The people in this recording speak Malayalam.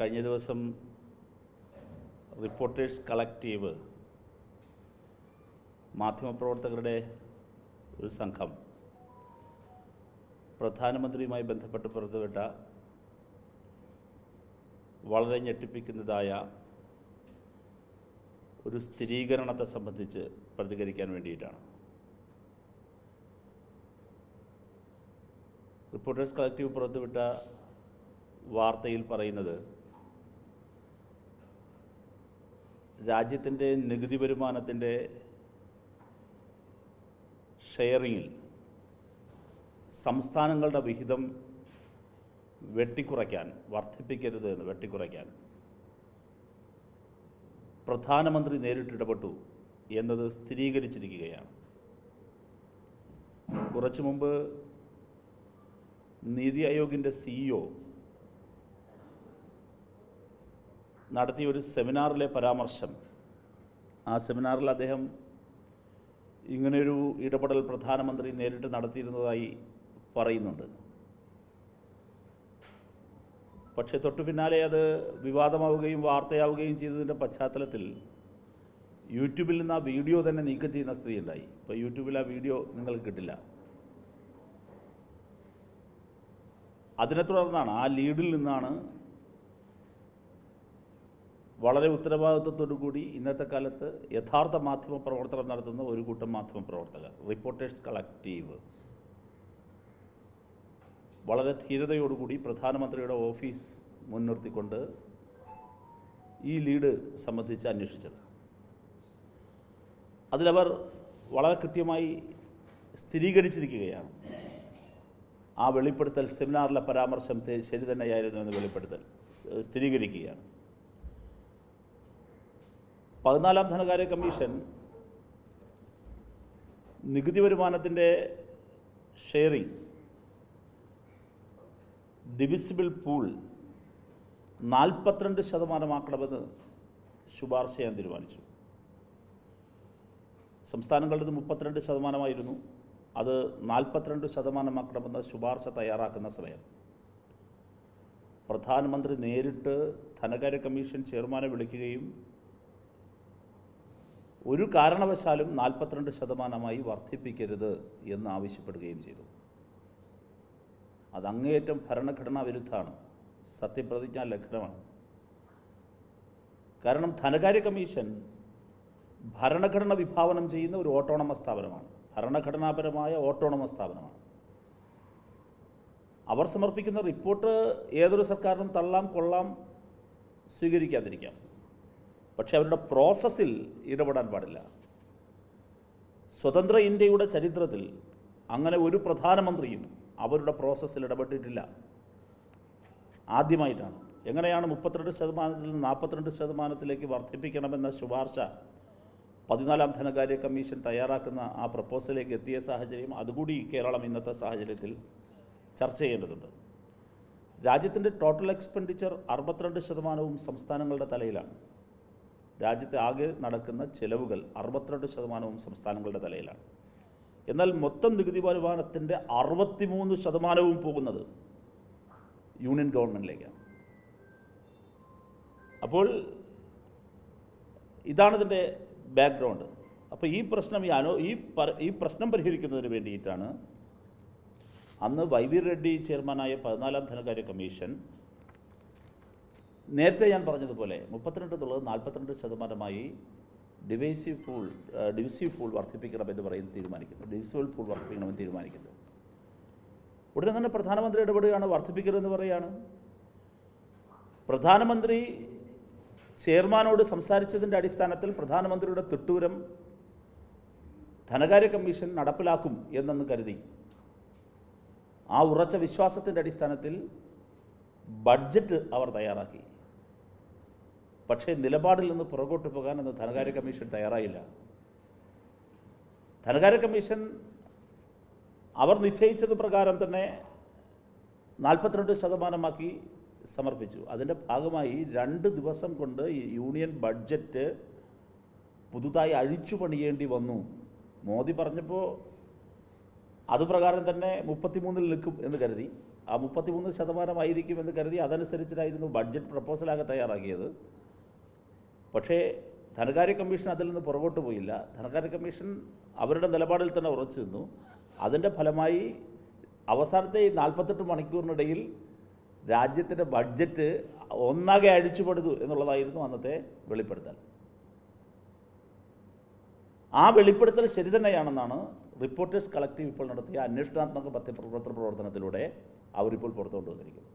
കഴിഞ്ഞ ദിവസം റിപ്പോർട്ടേഴ്സ് കളക്റ്റീവ് മാധ്യമപ്രവർത്തകരുടെ ഒരു സംഘം പ്രധാനമന്ത്രിയുമായി ബന്ധപ്പെട്ട് പുറത്തുവിട്ട വളരെ ഞെട്ടിപ്പിക്കുന്നതായ ഒരു സ്ഥിരീകരണത്തെ സംബന്ധിച്ച് പ്രതികരിക്കാൻ വേണ്ടിയിട്ടാണ്. റിപ്പോർട്ടേഴ്സ് കളക്റ്റീവ് പുറത്തുവിട്ട വാർത്തയിൽ പറയുന്നത്, രാജ്യത്തിൻ്റെ നികുതി വരുമാനത്തിൻ്റെ ഷെയറിങ്ങിൽ സംസ്ഥാനങ്ങളുടെ വിഹിതം വർദ്ധിപ്പിക്കരുത് എന്ന് വെട്ടിക്കുറയ്ക്കാൻ പ്രധാനമന്ത്രി നേരിട്ടിടപെട്ടു എന്നത് സ്ഥിരീകരിച്ചിരിക്കുകയാണ്. കുറച്ചു മുമ്പ് നീതി ആയോഗിൻ്റെ CEO നടത്തിയ ഒരു സെമിനാറിലെ പരാമർശം, ആ സെമിനാറിൽ അദ്ദേഹം ഇങ്ങനെയൊരു ഇടപെടൽ പ്രധാനമന്ത്രി നേരിട്ട് നടത്തിയിരുന്നതായി പറയുന്നുണ്ട്. പക്ഷേ തൊട്ടു പിന്നാലെ അത് വിവാദമാവുകയും വാർത്തയാവുകയും ചെയ്തതിൻ്റെ പശ്ചാത്തലത്തിൽ യൂട്യൂബിൽ നിന്ന് ആ വീഡിയോ തന്നെ നീക്കം ചെയ്യുന്ന സ്ഥിതി ഉണ്ടായി. ഇപ്പോൾ യൂട്യൂബിൽ ആ വീഡിയോ നിങ്ങൾക്ക് കിട്ടില്ല. അതിനെ തുടർന്നാണ്, ആ ലീഡിൽ നിന്നാണ് വളരെ ഉത്തരവാദിത്വത്തോടു കൂടി ഇന്നത്തെ കാലത്ത് യഥാർത്ഥ മാധ്യമ പ്രവർത്തനം നടത്തുന്ന ഒരു കൂട്ടം മാധ്യമ പ്രവർത്തകർ, റിപ്പോർട്ടേഴ്സ് കളക്റ്റീവ്, വളരെ ധീരതയോടുകൂടി പ്രധാനമന്ത്രിയുടെ ഓഫീസ് മുൻനിർത്തിക്കൊണ്ട് ഈ ലീഡ് സംബന്ധിച്ച് അന്വേഷിച്ചത്. അതിലവർ വളരെ കൃത്യമായി സ്ഥിരീകരിച്ചിരിക്കുകയാണ്. ആ വെളിപ്പെടുത്തൽ, സെമിനാറിലെ പരാമർശം ശരി തന്നെയായിരുന്നു എന്ന് വെളിപ്പെടുത്തൽ സ്ഥിരീകരിക്കുകയാണ്. 14ാം ധനകാര്യ കമ്മീഷൻ നികുതി വരുമാനത്തിൻ്റെ ഷെയറിംഗ് ഡിവിസിബിൾ പൂൾ 42% ശുപാർശ ചെയ്യാൻ തീരുമാനിച്ചു. സംസ്ഥാനങ്ങളുടേത് 32%, അത് 42% ശുപാർശ തയ്യാറാക്കുന്ന സമയം പ്രധാനമന്ത്രി നേരിട്ട് ധനകാര്യ കമ്മീഷൻ ചെയർമാനെ വിളിക്കുകയും ഒരു കാരണവശാലും 42% വർദ്ധിപ്പിക്കരുത് എന്ന് ആവശ്യപ്പെടുകയും ചെയ്തു. അത് അങ്ങേയറ്റം ഭരണഘടനാ വിരുദ്ധമാണ്, സത്യപ്രതിജ്ഞാ ലംഘനമാണ്. കാരണം ധനകാര്യ കമ്മീഷൻ ഭരണഘടന വിഭാവനം ചെയ്യുന്ന ഒരു ഓട്ടോണമസ് സ്ഥാപനമാണ്, ഭരണഘടനാപരമായ ഓട്ടോണമസ് സ്ഥാപനമാണ്. അവർ സമർപ്പിക്കുന്ന റിപ്പോർട്ട് ഏതൊരു സർക്കാരിനും തള്ളാം, കൊള്ളാം, സ്വീകരിക്കാതിരിക്കാം. പക്ഷേ അവരുടെ പ്രോസസ്സിൽ ഇടപെടാൻ പാടില്ല. സ്വതന്ത്ര ഇന്ത്യയുടെ ചരിത്രത്തിൽ അങ്ങനെ ഒരു പ്രധാനമന്ത്രിയും അവരുടെ പ്രോസസ്സിൽ ഇടപെട്ടിട്ടില്ല. ആദ്യമായിട്ടാണ്. എങ്ങനെയാണ് 32%-ൽ നിന്ന് 42%-ലേക്ക് വർദ്ധിപ്പിക്കണമെന്ന ശുപാർശ 14ാം ധനകാര്യ കമ്മീഷൻ തയ്യാറാക്കുന്ന ആ പ്രപ്പോസലിലേക്ക് എത്തിയ സാഹചര്യം, അതുകൂടി കേരളം ഇന്നത്തെ സാഹചര്യത്തിൽ ചർച്ച ചെയ്യേണ്ടതുണ്ട്. രാജ്യത്തിൻ്റെ ടോട്ടൽ എക്സ്പെൻഡിച്ചർ 62% സംസ്ഥാനങ്ങളുടെ തലയിലാണ്. രാജ്യത്തെ ആകെ നടക്കുന്ന ചെലവുകൾ 62% സംസ്ഥാനങ്ങളുടെ തലയിലാണ്. എന്നാൽ മൊത്തം നികുതി വരുമാനത്തിൻ്റെ 63% പോകുന്നത് യൂണിയൻ ഗവൺമെൻറ്റിലേക്കാണ്. അപ്പോൾ ഇതാണിതിൻ്റെ ബാക്ക്ഗ്രൗണ്ട്. അപ്പോൾ ഈ പ്രശ്നം പരിഹരിക്കുന്നതിന് വേണ്ടിയിട്ടാണ് അന്ന് വൈവി റെഡ്ഡി ചെയർമാനായ 14ാം ധനകാര്യ കമ്മീഷൻ നേരത്തെ ഞാൻ പറഞ്ഞതുപോലെ 32 എന്നുള്ളത് 42% ഡിവിസീവ് പൂൾ വർദ്ധിപ്പിക്കണമെന്ന് ഡിവിസിബിൾ പൂൾ വർദ്ധിപ്പിക്കണമെന്ന് തീരുമാനിക്കുന്നു. ഉടനെ തന്നെ പ്രധാനമന്ത്രി ഇടപെടുകയാണ്, വർദ്ധിപ്പിക്കരുതെന്ന് പറയുകയാണ്. പ്രധാനമന്ത്രി ചെയർമാനോട് സംസാരിച്ചതിൻ്റെ അടിസ്ഥാനത്തിൽ പ്രധാനമന്ത്രിയുടെ തിട്ടൂരം ധനകാര്യ കമ്മീഷൻ നടപ്പിലാക്കും എന്നെന്ന് കരുതി ആ ഉറച്ച വിശ്വാസത്തിൻ്റെ അടിസ്ഥാനത്തിൽ ബഡ്ജറ്റ് അവർ തയ്യാറാക്കി. പക്ഷേ നിലപാടിൽ നിന്ന് പുറകോട്ട് പോകാൻ എന്ന് ധനകാര്യ കമ്മീഷൻ തയ്യാറായില്ല. ധനകാര്യ കമ്മീഷൻ അവർ നിശ്ചയിച്ചത് പ്രകാരം തന്നെ 42% സമർപ്പിച്ചു. അതിൻ്റെ ഭാഗമായി 2 ദിവസം കൊണ്ട് ഈ യൂണിയൻ ബഡ്ജറ്റ് പുതുതായി അഴിച്ചു പണിയേണ്ടി വന്നു. മോദി പറഞ്ഞപ്പോൾ അതുപ്രകാരം തന്നെ 33-ൽ നിൽക്കും എന്ന് കരുതി. ആ 33% കരുതി അതനുസരിച്ചിട്ടായിരുന്നു ബഡ്ജറ്റ് പ്രപ്പോസലാകെ തയ്യാറാക്കിയത്. പക്ഷേ ധനകാര്യ കമ്മീഷൻ അതിൽ നിന്ന് പുറകോട്ട് പോയില്ല. ധനകാര്യ കമ്മീഷൻ അവരുടെ നിലപാടിൽ തന്നെ ഉറച്ചു നിന്നു. അതിൻ്റെ ഫലമായി അവസാനത്തെ 48 മണിക്കൂറിനിടയിൽ രാജ്യത്തിൻ്റെ ബഡ്ജറ്റ് ഒന്നാകെ അഴിച്ചുപെടുതു എന്നുള്ളതായിരുന്നു അന്നത്തെ വെളിപ്പെടുത്തൽ. ആ വെളിപ്പെടുത്തൽ ശരി തന്നെയാണെന്നാണ് റിപ്പോർട്ടേഴ്സ് കളക്റ്റീവ് ഇപ്പോൾ നടത്തിയ അന്വേഷണാത്മക പത്രപ്രവർത്തനത്തിലൂടെ അവരിപ്പോൾ പുറത്തുകൊണ്ടുവന്നിരിക്കുന്നത്.